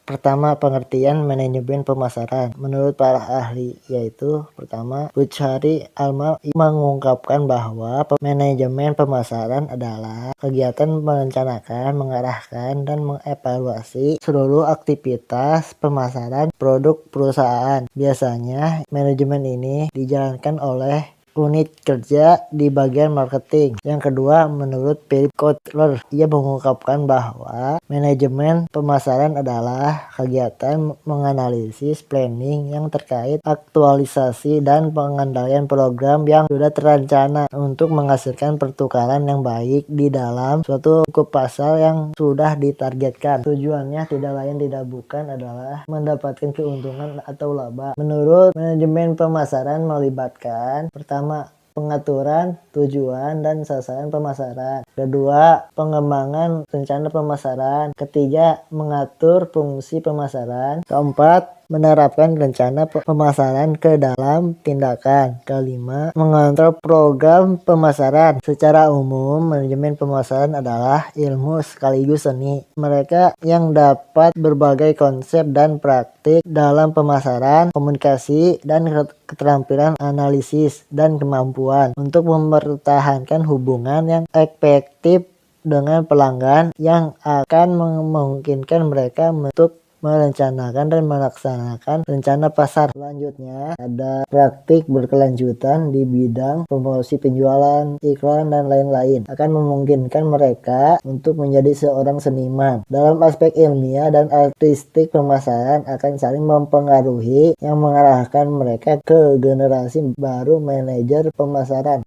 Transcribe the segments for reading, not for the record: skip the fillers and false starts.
Pertama, pengertian manajemen pemasaran. Menurut para ahli, yaitu pertama, Buchari Alma mengungkapkan bahwa manajemen pemasaran adalah kegiatan merencanakan, mengarahkan, dan mengevaluasi seluruh aktivitas pemasaran produk perusahaan. Biasanya, manajemen ini dijalankan oleh unit kerja di bagian marketing. Yang kedua, menurut Philip Kotler, ia mengungkapkan bahwa manajemen pemasaran adalah kegiatan menganalisis planning yang terkait aktualisasi dan pengendalian program yang sudah terencana untuk menghasilkan pertukaran yang baik di dalam suatu cukup pasar yang sudah ditargetkan. Tujuannya tidak lain tidak bukan adalah mendapatkan keuntungan atau laba. Menurut manajemen pemasaran melibatkan pertama, pengaturan, tujuan, dan sasaran pemasaran. Kedua, pengembangan rencana pemasaran. Ketiga, mengatur fungsi pemasaran. Keempat, menerapkan rencana pemasaran ke dalam tindakan. Kelima, mengontrol program pemasaran. Secara umum, manajemen pemasaran adalah ilmu sekaligus seni. Mereka yang dapat berbagai konsep dan praktik dalam pemasaran, komunikasi, dan keterampilan analisis dan kemampuan untuk mempertahankan hubungan yang efektif dengan pelanggan yang akan memungkinkan mereka untuk merencanakan dan melaksanakan rencana pasar. Selanjutnya ada praktik berkelanjutan di bidang promosi penjualan, iklan, dan lain-lain. Akan memungkinkan mereka untuk menjadi seorang seniman. Dalam aspek ilmiah dan artistik, pemasaran akan saling mempengaruhi yang mengarahkan mereka ke generasi baru manajer pemasaran.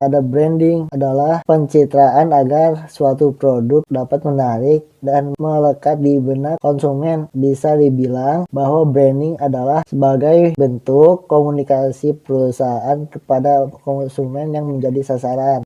Ada branding, adalah pencitraan agar suatu produk dapat menarik dan melekat di benak konsumen. Bisa dibilang bahwa branding adalah sebagai bentuk komunikasi perusahaan kepada konsumen yang menjadi sasaran.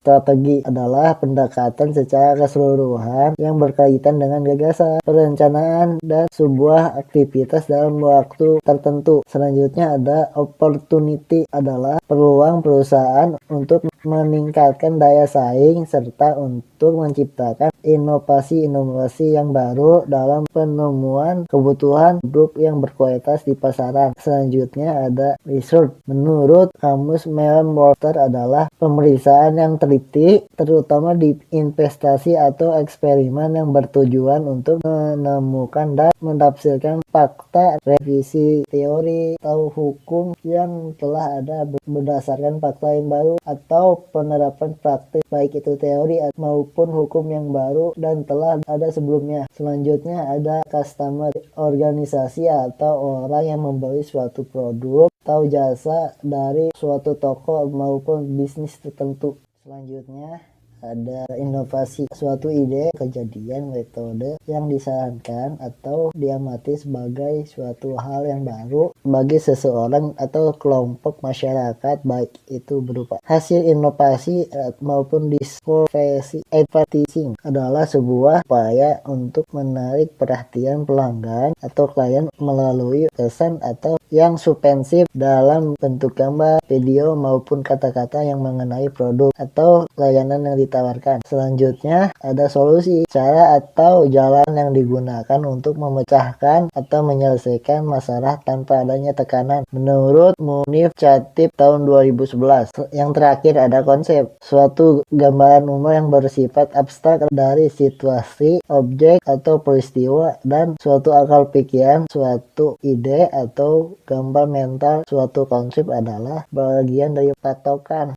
Strategi adalah pendekatan secara keseluruhan yang berkaitan dengan gagasan, perencanaan, dan sebuah aktivitas dalam waktu tertentu. Selanjutnya ada opportunity, adalah peluang perusahaan untuk meningkatkan daya saing serta untuk menciptakan inovasi-inovasi yang baru dalam penemuan kebutuhan produk yang berkualitas di pasaran. Selanjutnya ada research. Menurut kamus Merriam-Webster adalah pemeriksaan yang teliti, terutama di investasi atau eksperimen yang bertujuan untuk menemukan dan menafsirkan fakta, revisi teori atau hukum yang telah ada berdasarkan fakta yang baru, atau penerapan praktik baik itu teori maupun hukum yang baru dan telah ada sebelumnya. Selanjutnya ada customer, organisasi atau orang yang membeli suatu produk atau jasa dari suatu toko maupun bisnis tertentu. Selanjutnya ada inovasi, suatu ide, kejadian, metode yang disarankan atau diamati sebagai suatu hal yang baru bagi seseorang atau kelompok masyarakat, baik itu berupa hasil inovasi maupun discovery. Advertising adalah sebuah upaya untuk menarik perhatian pelanggan atau klien melalui pesan atau yang subversif dalam bentuk gambar, video, maupun kata-kata yang mengenai produk atau layanan yang ditawarkan. Selanjutnya ada solusi, cara atau jalan yang digunakan untuk memecahkan atau menyelesaikan masalah tanpa adanya tekanan. Menurut Munif Chatib tahun 2011. Yang terakhir ada konsep, suatu gambaran umum yang bersifat abstrak dari situasi, objek, atau peristiwa, dan suatu akal pikiran, suatu ide atau gambar mental. Suatu konsep adalah bagian dari patokan.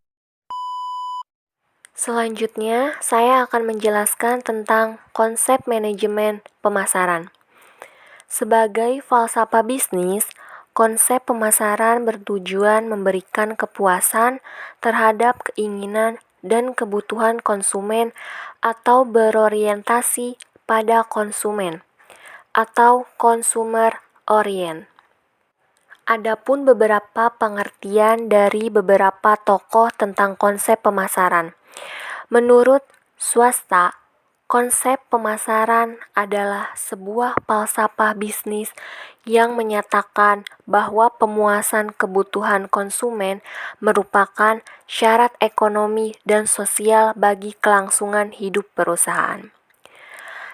Selanjutnya, saya akan menjelaskan tentang konsep manajemen pemasaran. Sebagai falsafah bisnis, konsep pemasaran bertujuan memberikan kepuasan terhadap keinginan dan kebutuhan konsumen atau berorientasi pada konsumen atau consumer orient. Adapun beberapa pengertian dari beberapa tokoh tentang konsep pemasaran. Menurut swasta, konsep pemasaran adalah sebuah falsafah bisnis yang menyatakan bahwa pemuasan kebutuhan konsumen merupakan syarat ekonomi dan sosial bagi kelangsungan hidup perusahaan.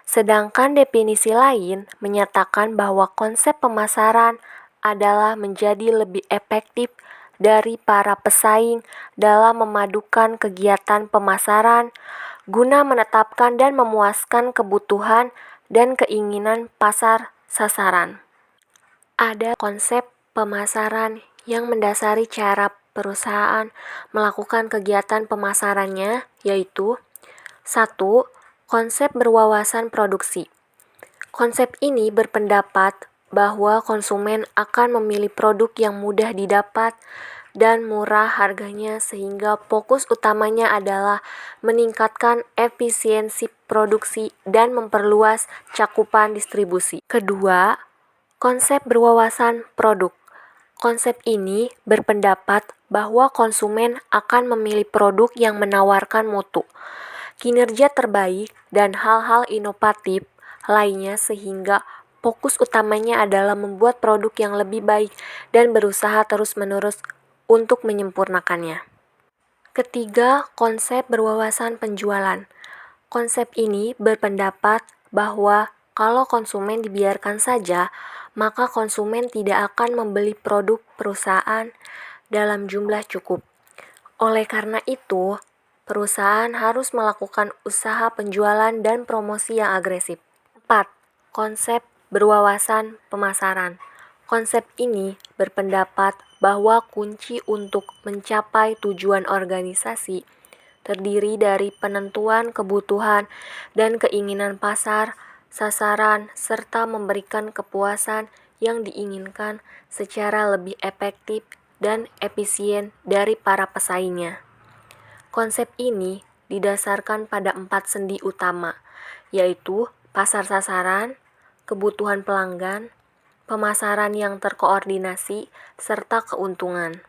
Sedangkan definisi lain menyatakan bahwa konsep pemasaran adalah menjadi lebih efektif dari para pesaing dalam memadukan kegiatan pemasaran guna menetapkan dan memuaskan kebutuhan dan keinginan pasar sasaran. Ada konsep pemasaran yang mendasari cara perusahaan melakukan kegiatan pemasarannya, yaitu 1. Konsep berwawasan produksi. Konsep ini berpendapat bahwa konsumen akan memilih produk yang mudah didapat dan murah harganya sehingga fokus utamanya adalah meningkatkan efisiensi produksi dan memperluas cakupan distribusi. Kedua, konsep berwawasan produk. Konsep ini berpendapat bahwa konsumen akan memilih produk yang menawarkan mutu, kinerja terbaik, dan hal-hal inovatif lainnya sehingga fokus utamanya adalah membuat produk yang lebih baik dan berusaha terus-menerus untuk menyempurnakannya. Ketiga, konsep berwawasan penjualan. Konsep ini berpendapat bahwa kalau konsumen dibiarkan saja, maka konsumen tidak akan membeli produk perusahaan dalam jumlah cukup. Oleh karena itu, perusahaan harus melakukan usaha penjualan dan promosi yang agresif. 4. Konsep berwawasan pemasaran. Konsep ini berpendapat bahwa kunci untuk mencapai tujuan organisasi terdiri dari penentuan kebutuhan dan keinginan pasar, sasaran, serta memberikan kepuasan yang diinginkan secara lebih efektif dan efisien dari para pesaingnya. Konsep ini didasarkan pada 4 sendi utama, yaitu pasar sasaran, kebutuhan pelanggan, pemasaran yang terkoordinasi, serta keuntungan.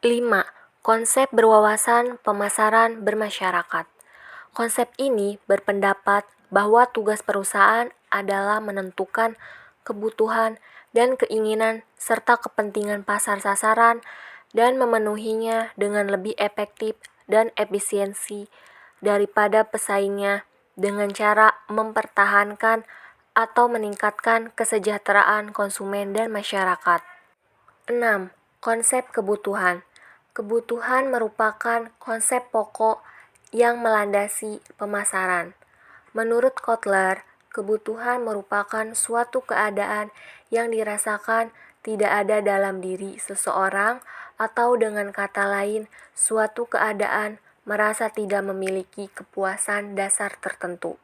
5. Konsep berwawasan pemasaran bermasyarakat. Konsep ini berpendapat bahwa tugas perusahaan adalah menentukan kebutuhan dan keinginan serta kepentingan pasar sasaran dan memenuhinya dengan lebih efektif dan efisiensi daripada pesaingnya dengan cara mempertahankan atau meningkatkan kesejahteraan konsumen dan masyarakat. 6. Konsep kebutuhan. Kebutuhan merupakan konsep pokok yang melandasi pemasaran. Menurut Kotler, kebutuhan merupakan suatu keadaan yang dirasakan tidak ada dalam diri seseorang atau dengan kata lain, suatu keadaan merasa tidak memiliki kepuasan dasar tertentu.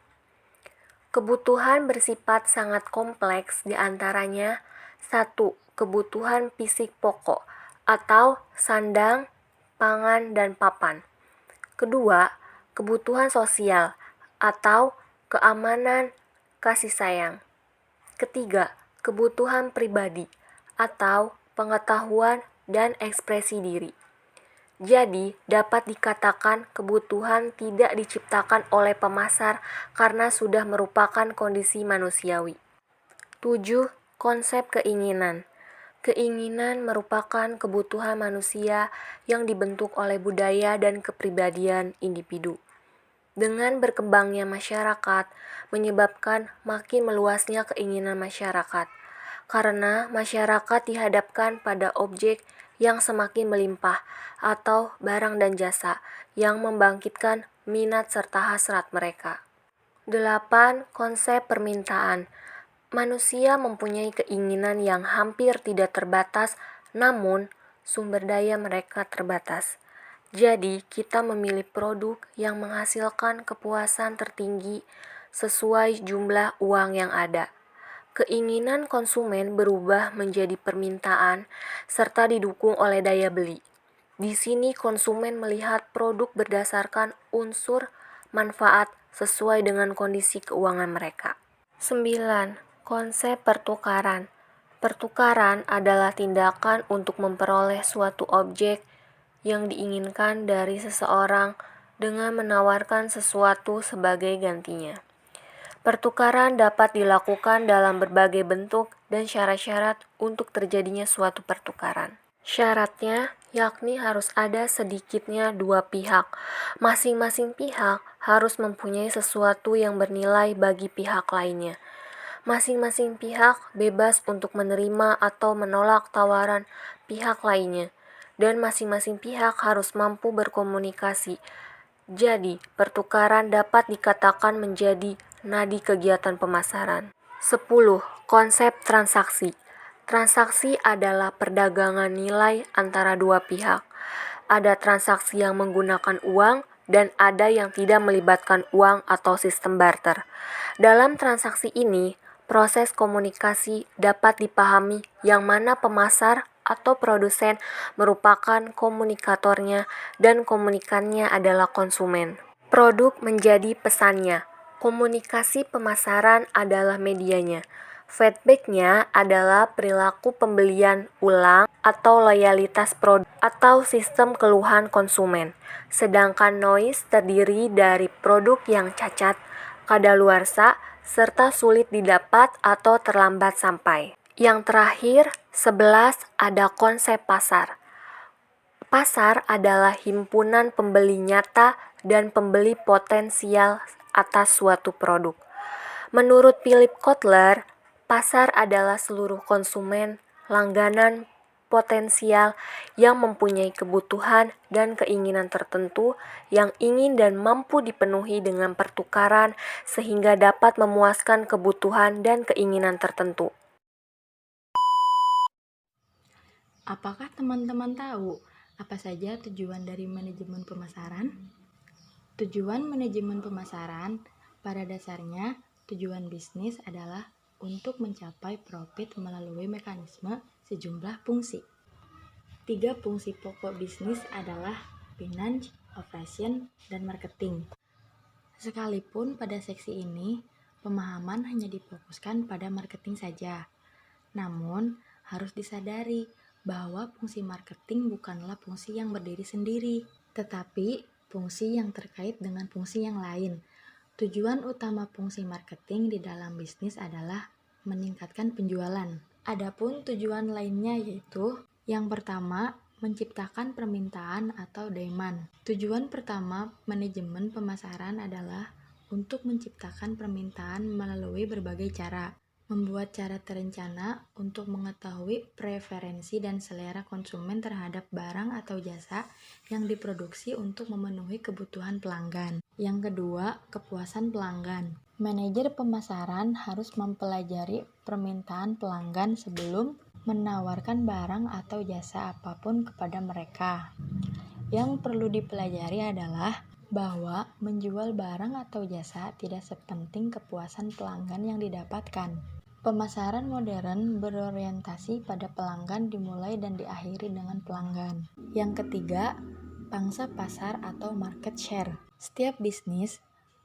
Kebutuhan bersifat sangat kompleks di antaranya 1. Kebutuhan fisik pokok atau sandang, pangan, dan papan. Kedua, kebutuhan sosial atau keamanan, kasih sayang. Ketiga, kebutuhan pribadi atau pengetahuan dan ekspresi diri. Jadi, dapat dikatakan kebutuhan tidak diciptakan oleh pemasar karena sudah merupakan kondisi manusiawi. 7. Konsep keinginan. Keinginan merupakan kebutuhan manusia yang dibentuk oleh budaya dan kepribadian individu. Dengan berkembangnya masyarakat, menyebabkan makin meluasnya keinginan masyarakat, karena masyarakat dihadapkan pada objek yang semakin melimpah atau barang dan jasa yang membangkitkan minat serta hasrat mereka. 8. Konsep permintaan. Manusia mempunyai keinginan yang hampir tidak terbatas, namun sumber daya mereka terbatas. Jadi, kita memilih produk yang menghasilkan kepuasan tertinggi sesuai jumlah uang yang ada. Keinginan konsumen berubah menjadi permintaan serta didukung oleh daya beli. Di sini konsumen melihat produk berdasarkan unsur manfaat sesuai dengan kondisi keuangan mereka. 9. Konsep pertukaran. Pertukaran adalah tindakan untuk memperoleh suatu objek yang diinginkan dari seseorang dengan menawarkan sesuatu sebagai gantinya. Pertukaran dapat dilakukan dalam berbagai bentuk dan syarat-syarat untuk terjadinya suatu pertukaran. Syaratnya yakni harus ada sedikitnya dua pihak. Masing-masing pihak harus mempunyai sesuatu yang bernilai bagi pihak lainnya. Masing-masing pihak bebas untuk menerima atau menolak tawaran pihak lainnya, dan masing-masing pihak harus mampu berkomunikasi. Jadi, pertukaran dapat dikatakan menjadi nadi kegiatan pemasaran. 10. Konsep transaksi. Transaksi adalah perdagangan nilai antara dua pihak. Ada transaksi yang menggunakan uang dan ada yang tidak melibatkan uang atau sistem barter. Dalam transaksi ini, proses komunikasi dapat dipahami yang mana pemasar atau produsen merupakan komunikatornya dan komunikannya adalah konsumen. Produk menjadi pesannya. Komunikasi pemasaran adalah medianya. Feedbacknya adalah perilaku pembelian ulang atau loyalitas produk atau sistem keluhan konsumen. Sedangkan noise terdiri dari produk yang cacat, kadaluarsa, serta sulit didapat atau terlambat sampai. Yang terakhir, 11 ada konsep pasar. Pasar adalah himpunan pembeli nyata dan pembeli potensial atas suatu produk. Menurut Philip Kotler, pasar adalah seluruh konsumen, langganan potensial yang mempunyai kebutuhan dan keinginan tertentu yang ingin dan mampu dipenuhi dengan pertukaran sehingga dapat memuaskan kebutuhan dan keinginan tertentu. Apakah teman-teman tahu apa saja tujuan dari manajemen pemasaran? Tujuan manajemen pemasaran pada dasarnya tujuan bisnis adalah untuk mencapai profit melalui mekanisme sejumlah fungsi. 3 fungsi pokok bisnis adalah finance, operation, dan marketing. Sekalipun pada seksi ini pemahaman hanya difokuskan pada marketing saja, namun harus disadari bahwa fungsi marketing bukanlah fungsi yang berdiri sendiri, tetapi fungsi yang terkait dengan fungsi yang lain. Tujuan utama fungsi marketing di dalam bisnis adalah meningkatkan penjualan. Adapun tujuan lainnya yaitu yang pertama, menciptakan permintaan atau demand. Tujuan pertama manajemen pemasaran adalah untuk menciptakan permintaan melalui berbagai cara. Membuat cara terencana untuk mengetahui preferensi dan selera konsumen terhadap barang atau jasa yang diproduksi untuk memenuhi kebutuhan pelanggan. Yang kedua, kepuasan pelanggan. Manajer pemasaran harus mempelajari permintaan pelanggan sebelum menawarkan barang atau jasa apapun kepada mereka. Yang perlu dipelajari adalah bahwa menjual barang atau jasa tidak sepenting kepuasan pelanggan yang didapatkan. Pemasaran modern berorientasi pada pelanggan dimulai dan diakhiri dengan pelanggan. Yang ketiga, pangsa pasar atau market share. Setiap bisnis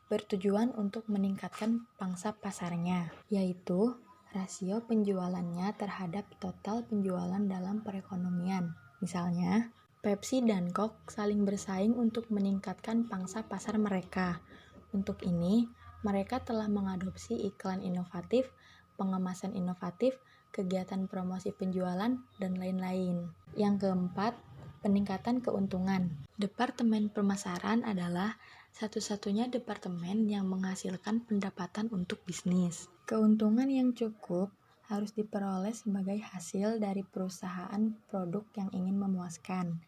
bertujuan untuk meningkatkan pangsa pasarnya, yaitu rasio penjualannya terhadap total penjualan dalam perekonomian. Misalnya, Pepsi dan Coke saling bersaing untuk meningkatkan pangsa pasar mereka. Untuk ini, mereka telah mengadopsi iklan inovatif, pengemasan inovatif, kegiatan promosi penjualan, dan lain-lain. Yang keempat, peningkatan keuntungan. Departemen pemasaran adalah satu-satunya departemen yang menghasilkan pendapatan untuk bisnis. Keuntungan yang cukup harus diperoleh sebagai hasil dari perusahaan produk yang ingin memuaskan.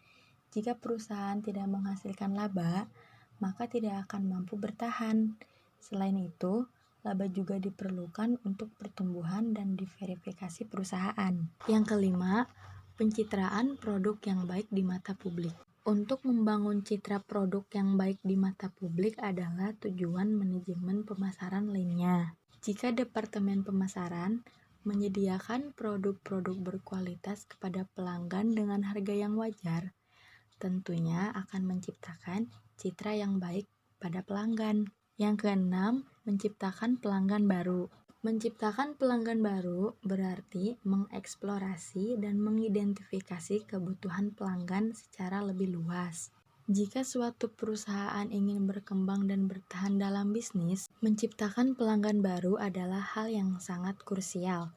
Jika perusahaan tidak menghasilkan laba, maka tidak akan mampu bertahan. Selain itu, laba juga diperlukan untuk pertumbuhan dan diverifikasi perusahaan. Yang kelima, pencitraan produk yang baik di mata publik. Untuk membangun citra produk yang baik di mata publik adalah tujuan manajemen pemasaran lainnya. Jika Departemen Pemasaran menyediakan produk-produk berkualitas kepada pelanggan dengan harga yang wajar, tentunya akan menciptakan citra yang baik pada pelanggan. Yang keenam, menciptakan pelanggan baru. Menciptakan pelanggan baru berarti mengeksplorasi dan mengidentifikasi kebutuhan pelanggan secara lebih luas. Jika suatu perusahaan ingin berkembang dan bertahan dalam bisnis, menciptakan pelanggan baru adalah hal yang sangat krusial.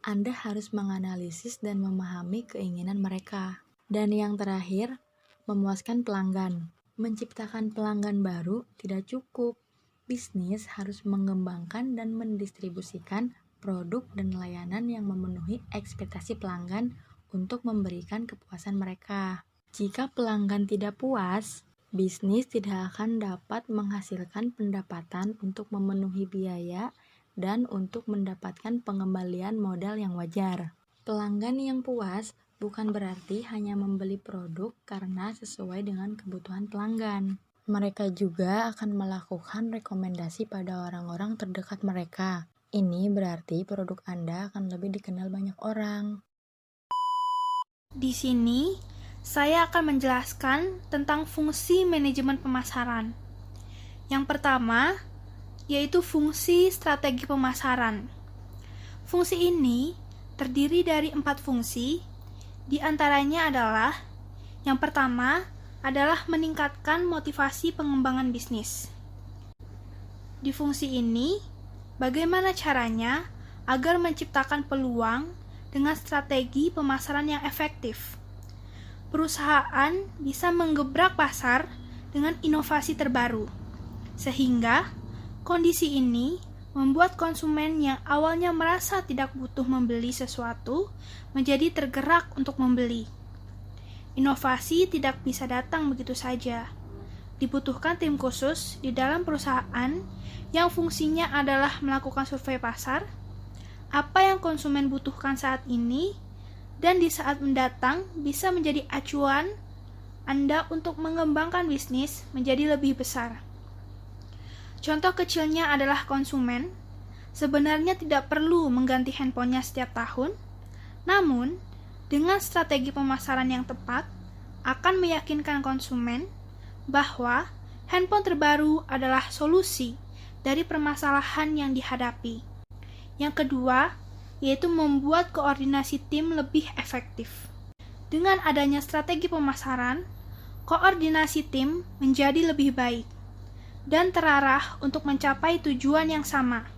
Anda harus menganalisis dan memahami keinginan mereka. Dan yang terakhir, memuaskan pelanggan. Menciptakan pelanggan baru tidak cukup. Bisnis harus mengembangkan dan mendistribusikan produk dan layanan yang memenuhi ekspektasi pelanggan untuk memberikan kepuasan mereka. Jika pelanggan tidak puas, bisnis tidak akan dapat menghasilkan pendapatan untuk memenuhi biaya dan untuk mendapatkan pengembalian modal yang wajar. Pelanggan yang puas bukan berarti hanya membeli produk karena sesuai dengan kebutuhan pelanggan. Mereka juga akan melakukan rekomendasi pada orang-orang terdekat mereka. Ini berarti produk Anda akan lebih dikenal banyak orang. Di sini, saya akan menjelaskan tentang fungsi manajemen pemasaran. Yang pertama, yaitu fungsi strategi pemasaran. Fungsi ini terdiri dari 4 fungsi, di antaranya adalah yang pertama adalah meningkatkan motivasi pengembangan bisnis. Di fungsi ini, bagaimana caranya agar menciptakan peluang dengan strategi pemasaran yang efektif? Perusahaan bisa menggebrak pasar dengan inovasi terbaru, sehingga kondisi ini membuat konsumen yang awalnya merasa tidak butuh membeli sesuatu menjadi tergerak untuk membeli. Inovasi tidak bisa datang begitu saja. Dibutuhkan tim khusus di dalam perusahaan yang fungsinya adalah melakukan survei pasar, apa yang konsumen butuhkan saat ini, dan di saat mendatang bisa menjadi acuan Anda untuk mengembangkan bisnis menjadi lebih besar. Contoh kecilnya adalah konsumen sebenarnya tidak perlu mengganti handphonenya setiap tahun, namun dengan strategi pemasaran yang tepat akan meyakinkan konsumen bahwa handphone terbaru adalah solusi dari permasalahan yang dihadapi. Yang kedua, yaitu membuat koordinasi tim lebih efektif. Dengan adanya strategi pemasaran, koordinasi tim menjadi lebih baik dan terarah untuk mencapai tujuan yang sama.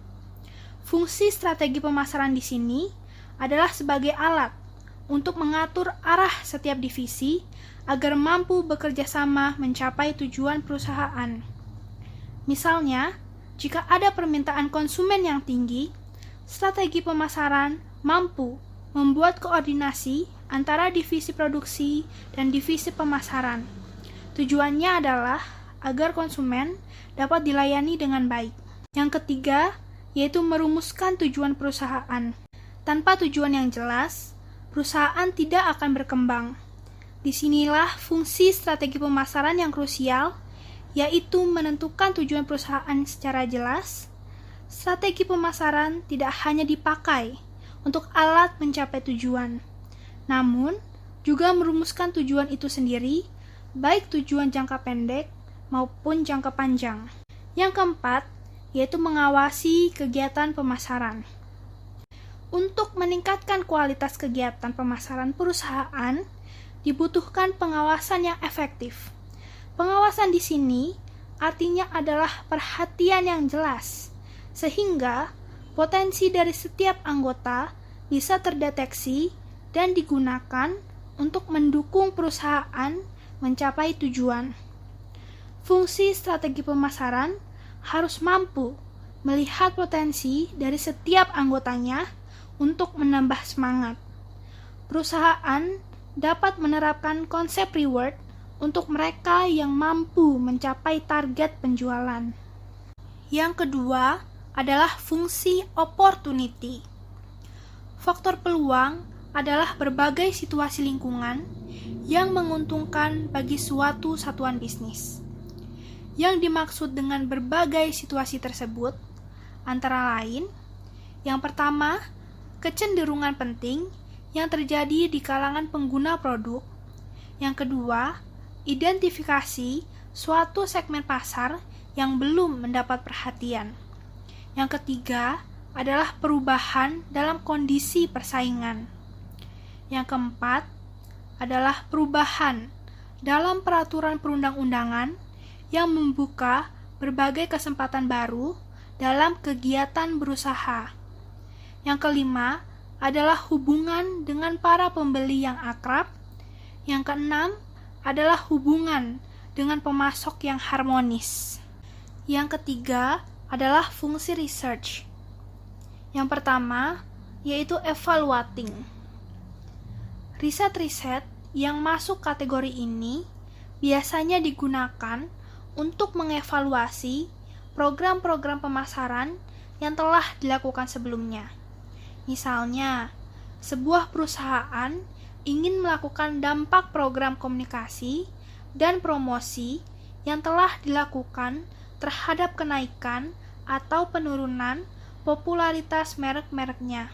Fungsi strategi pemasaran di sini adalah sebagai alat untuk mengatur arah setiap divisi agar mampu bekerja sama mencapai tujuan perusahaan. Misalnya, jika ada permintaan konsumen yang tinggi, strategi pemasaran mampu membuat koordinasi antara divisi produksi dan divisi pemasaran. Tujuannya adalah agar konsumen dapat dilayani dengan baik. Yang ketiga, yaitu merumuskan tujuan perusahaan. Tanpa tujuan yang jelas, perusahaan tidak akan berkembang. Disinilah fungsi strategi pemasaran yang krusial, yaitu menentukan tujuan perusahaan secara jelas. Strategi pemasaran tidak hanya dipakai untuk alat mencapai tujuan, namun juga merumuskan tujuan itu sendiri, baik tujuan jangka pendek maupun jangka panjang. Yang keempat, yaitu mengawasi kegiatan pemasaran. Untuk meningkatkan kualitas kegiatan pemasaran perusahaan, dibutuhkan pengawasan yang efektif. Pengawasan di sini artinya adalah perhatian yang jelas, sehingga potensi dari setiap anggota bisa terdeteksi dan digunakan untuk mendukung perusahaan mencapai tujuan. Fungsi strategi pemasaran harus mampu melihat potensi dari setiap anggotanya untuk menambah semangat. Perusahaan dapat menerapkan konsep reward untuk mereka yang mampu mencapai target penjualan. Yang kedua adalah fungsi opportunity. Faktor peluang adalah berbagai situasi lingkungan yang menguntungkan bagi suatu satuan bisnis. Yang dimaksud dengan berbagai situasi tersebut antara lain, yang pertama, kecenderungan penting yang terjadi di kalangan pengguna produk. Yang kedua, identifikasi suatu segmen pasar yang belum mendapat perhatian. Yang ketiga adalah perubahan dalam kondisi persaingan. Yang keempat adalah perubahan dalam peraturan perundang-undangan yang membuka berbagai kesempatan baru dalam kegiatan berusaha. Yang kelima adalah hubungan dengan para pembeli yang akrab. Yang keenam adalah hubungan dengan pemasok yang harmonis. Yang ketiga adalah fungsi research. Yang pertama yaitu evaluating. Riset-riset yang masuk kategori ini biasanya digunakan untuk mengevaluasi program-program pemasaran yang telah dilakukan sebelumnya. Misalnya, sebuah perusahaan ingin melakukan dampak program komunikasi dan promosi yang telah dilakukan terhadap kenaikan atau penurunan popularitas merek-mereknya.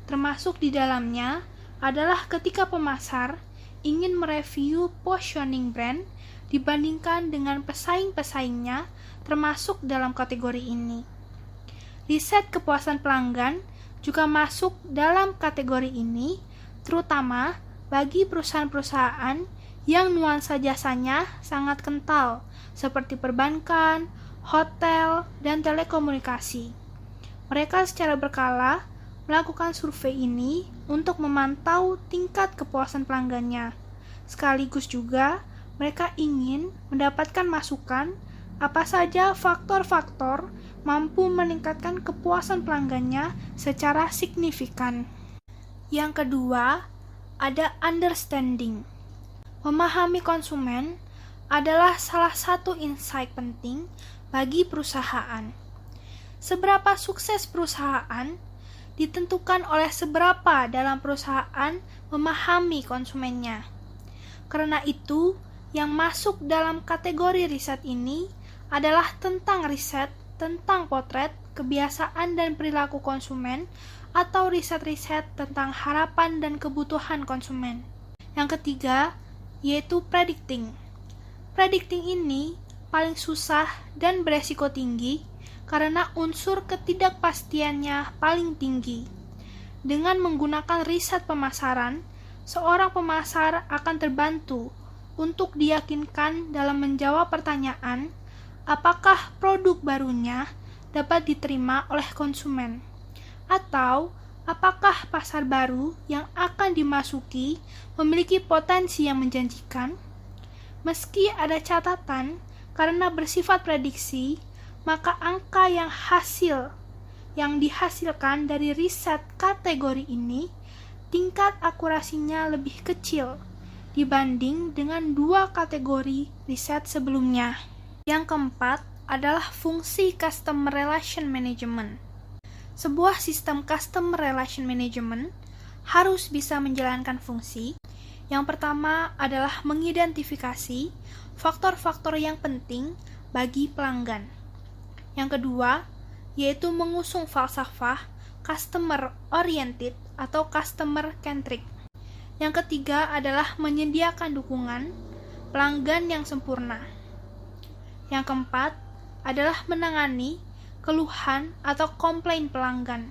Termasuk di dalamnya adalah ketika pemasar ingin mereview positioning brand dibandingkan dengan pesaing-pesaingnya termasuk dalam kategori ini. Riset kepuasan pelanggan juga masuk dalam kategori ini, terutama bagi perusahaan-perusahaan yang nuansa jasanya sangat kental, seperti perbankan, hotel, dan telekomunikasi. Mereka secara berkala melakukan survei ini untuk memantau tingkat kepuasan pelanggannya. Sekaligus juga mereka ingin mendapatkan masukan apa saja faktor-faktor mampu meningkatkan kepuasan pelanggannya secara signifikan. Yang kedua, ada understanding. Memahami konsumen adalah salah satu insight penting bagi perusahaan. Seberapa sukses perusahaan ditentukan oleh seberapa dalam perusahaan memahami konsumennya. Karena itu, yang masuk dalam kategori riset ini adalah tentang riset tentang potret, kebiasaan dan perilaku konsumen, atau riset-riset tentang harapan dan kebutuhan konsumen. Yang ketiga, yaitu predicting. Predicting ini paling susah dan beresiko tinggi karena unsur ketidakpastiannya paling tinggi. Dengan menggunakan riset pemasaran, seorang pemasar akan terbantu untuk diyakinkan dalam menjawab pertanyaan apakah produk barunya dapat diterima oleh konsumen, atau apakah pasar baru yang akan dimasuki memiliki potensi yang menjanjikan. Meski ada catatan karena bersifat prediksi, maka angka yang dihasilkan dari riset kategori ini tingkat akurasinya lebih kecil dibanding dengan dua kategori riset sebelumnya. Yang keempat adalah fungsi Customer Relation Management. Sebuah sistem Customer Relation Management harus bisa menjalankan fungsi. Yang pertama adalah mengidentifikasi faktor-faktor yang penting bagi pelanggan. Yang kedua, yaitu mengusung falsafah Customer Oriented atau Customer Centric. Yang ketiga adalah menyediakan dukungan pelanggan yang sempurna. Yang keempat adalah menangani keluhan atau komplain pelanggan.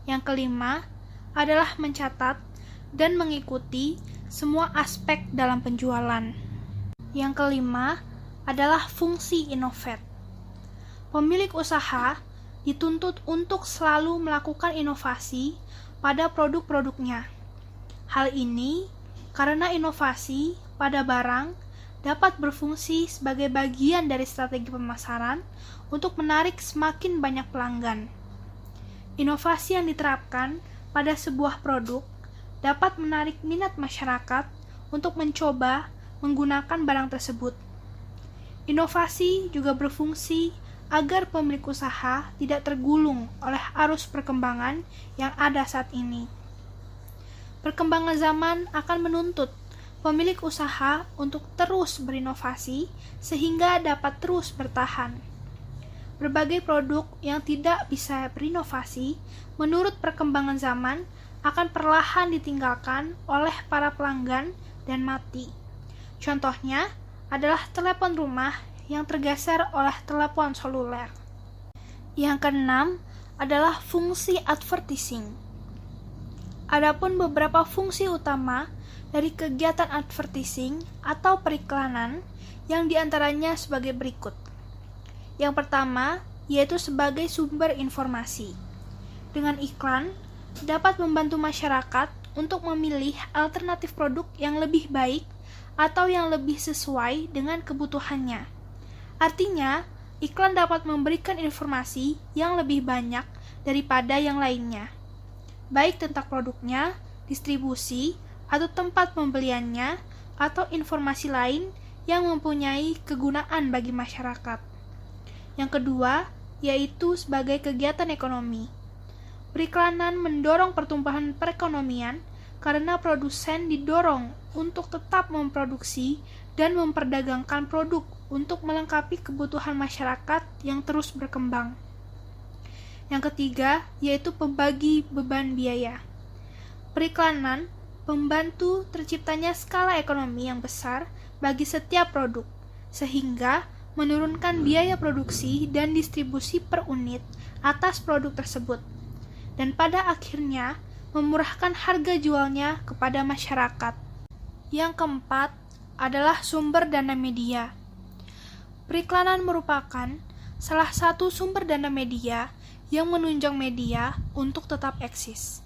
Yang kelima adalah mencatat dan mengikuti semua aspek dalam penjualan. Yang kelima adalah fungsi innovate. Pemilik usaha dituntut untuk selalu melakukan inovasi pada produk-produknya. Hal ini karena inovasi pada barang dapat berfungsi sebagai bagian dari strategi pemasaran untuk menarik semakin banyak pelanggan. Inovasi yang diterapkan pada sebuah produk dapat menarik minat masyarakat untuk mencoba menggunakan barang tersebut. Inovasi juga berfungsi agar pemilik usaha tidak tergulung oleh arus perkembangan yang ada saat ini. Perkembangan zaman akan menuntut pemilik usaha untuk terus berinovasi sehingga dapat terus bertahan. Berbagai produk yang tidak bisa berinovasi menurut perkembangan zaman akan perlahan ditinggalkan oleh para pelanggan dan mati. Contohnya adalah telepon rumah yang tergeser oleh telepon seluler. Yang keenam adalah fungsi advertising. Adapun beberapa fungsi utama dari kegiatan advertising atau periklanan yang diantaranya sebagai berikut. Yang pertama, yaitu sebagai sumber informasi. Dengan iklan, dapat membantu masyarakat untuk memilih alternatif produk yang lebih baik atau yang lebih sesuai dengan kebutuhannya. Artinya, iklan dapat memberikan informasi yang lebih banyak daripada yang lainnya, baik tentang produknya, distribusi, atau tempat pembeliannya, atau informasi lain yang mempunyai kegunaan bagi masyarakat. Yang kedua, yaitu sebagai kegiatan ekonomi. Periklanan mendorong pertumbuhan perekonomian karena produsen didorong untuk tetap memproduksi dan memperdagangkan produk untuk melengkapi kebutuhan masyarakat yang terus berkembang. Yang ketiga, yaitu pembagi beban biaya. Periklanan membantu terciptanya skala ekonomi yang besar bagi setiap produk, sehingga menurunkan biaya produksi dan distribusi per unit atas produk tersebut, dan pada akhirnya memurahkan harga jualnya kepada masyarakat. Yang keempat adalah sumber dana media. Periklanan merupakan salah satu sumber dana media yang menunjang media untuk tetap eksis.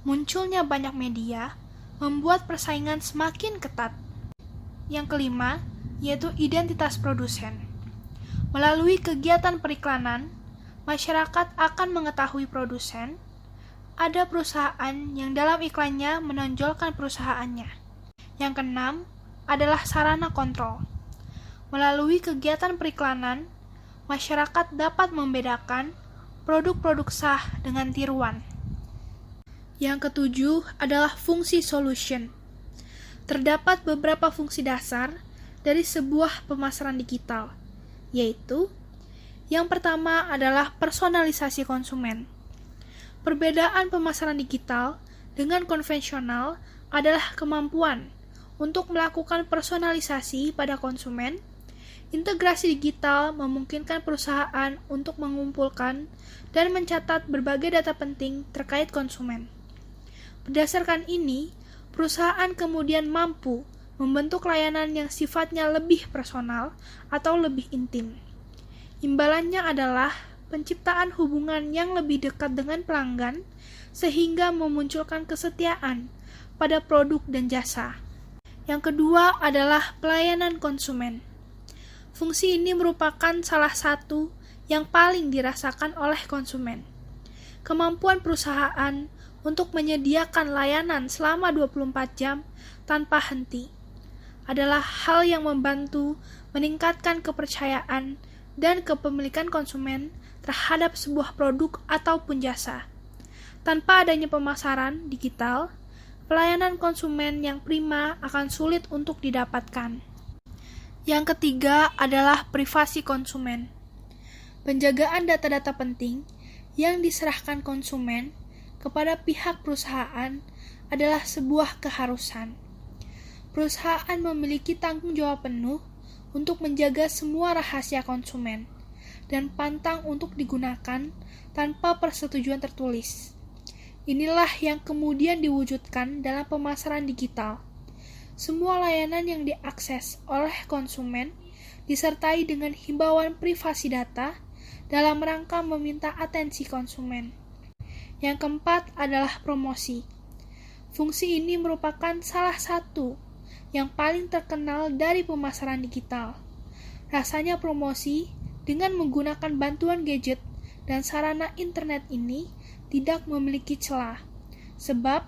Munculnya banyak media membuat persaingan semakin ketat. Yang kelima, yaitu identitas produsen. Melalui kegiatan periklanan, masyarakat akan mengetahui produsen. Ada perusahaan yang dalam iklannya menonjolkan perusahaannya. Yang keenam adalah sarana kontrol. Melalui kegiatan periklanan, masyarakat dapat membedakan produk-produk sah dengan tiruan. Yang ketujuh adalah fungsi solution. Terdapat beberapa fungsi dasar dari sebuah pemasaran digital, yaitu yang pertama adalah personalisasi konsumen. Perbedaan pemasaran digital dengan konvensional adalah kemampuan untuk melakukan personalisasi pada konsumen. Integrasi digital memungkinkan perusahaan untuk mengumpulkan dan mencatat berbagai data penting terkait konsumen. Berdasarkan ini, perusahaan kemudian mampu membentuk layanan yang sifatnya lebih personal atau lebih intim. Imbalannya adalah penciptaan hubungan yang lebih dekat dengan pelanggan, sehingga memunculkan kesetiaan pada produk dan jasa. Yang kedua adalah pelayanan konsumen. Fungsi ini merupakan salah satu yang paling dirasakan oleh konsumen. Kemampuan perusahaan untuk menyediakan layanan selama 24 jam tanpa henti adalah hal yang membantu meningkatkan kepercayaan dan kepemilikan konsumen terhadap sebuah produk ataupun jasa. Tanpa adanya pemasaran digital, pelayanan konsumen yang prima akan sulit untuk didapatkan. Yang ketiga adalah privasi konsumen. Penjagaan data-data penting yang diserahkan konsumen kepada pihak perusahaan adalah sebuah keharusan. Perusahaan memiliki tanggung jawab penuh untuk menjaga semua rahasia konsumen dan pantang untuk digunakan tanpa persetujuan tertulis. Inilah yang kemudian diwujudkan dalam pemasaran digital. Semua layanan yang diakses oleh konsumen disertai dengan himbauan privasi data dalam rangka meminta atensi konsumen. Yang keempat adalah promosi. Fungsi ini merupakan salah satu yang paling terkenal dari pemasaran digital. Rasanya promosi dengan menggunakan bantuan gadget dan sarana internet ini tidak memiliki celah, sebab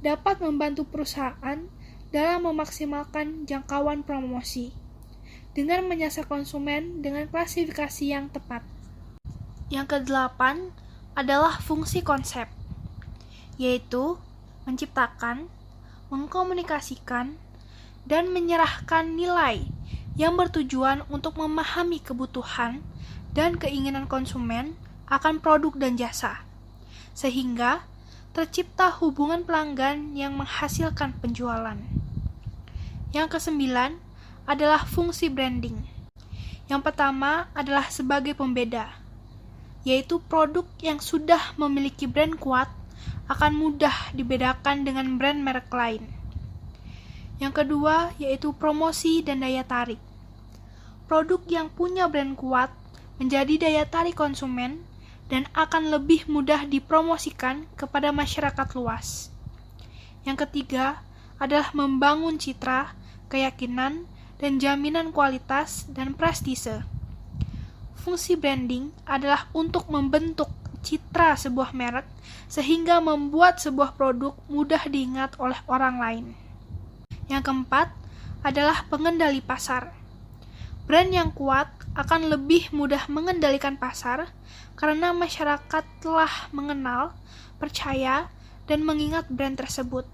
dapat membantu perusahaan dalam memaksimalkan jangkauan promosi dengan menyasar konsumen dengan klasifikasi yang tepat. Yang kedelapan adalah fungsi konsep, yaitu menciptakan, mengkomunikasikan, dan menyerahkan nilai yang bertujuan untuk memahami kebutuhan dan keinginan konsumen akan produk dan jasa, sehingga tercipta hubungan pelanggan yang menghasilkan penjualan. Yang kesembilan adalah fungsi branding. Yang pertama adalah sebagai pembeda, yaitu produk yang sudah memiliki brand kuat akan mudah dibedakan dengan brand merek lain. Yang kedua yaitu promosi dan daya tarik. Produk yang punya brand kuat menjadi daya tarik konsumen dan akan lebih mudah dipromosikan kepada masyarakat luas. Yang ketiga adalah membangun citra, keyakinan, dan jaminan kualitas dan prestise. Fungsi branding adalah untuk membentuk citra sebuah merek sehingga membuat sebuah produk mudah diingat oleh orang lain. Yang keempat adalah pengendali pasar. Brand yang kuat akan lebih mudah mengendalikan pasar karena masyarakat telah mengenal, percaya, dan mengingat brand tersebut.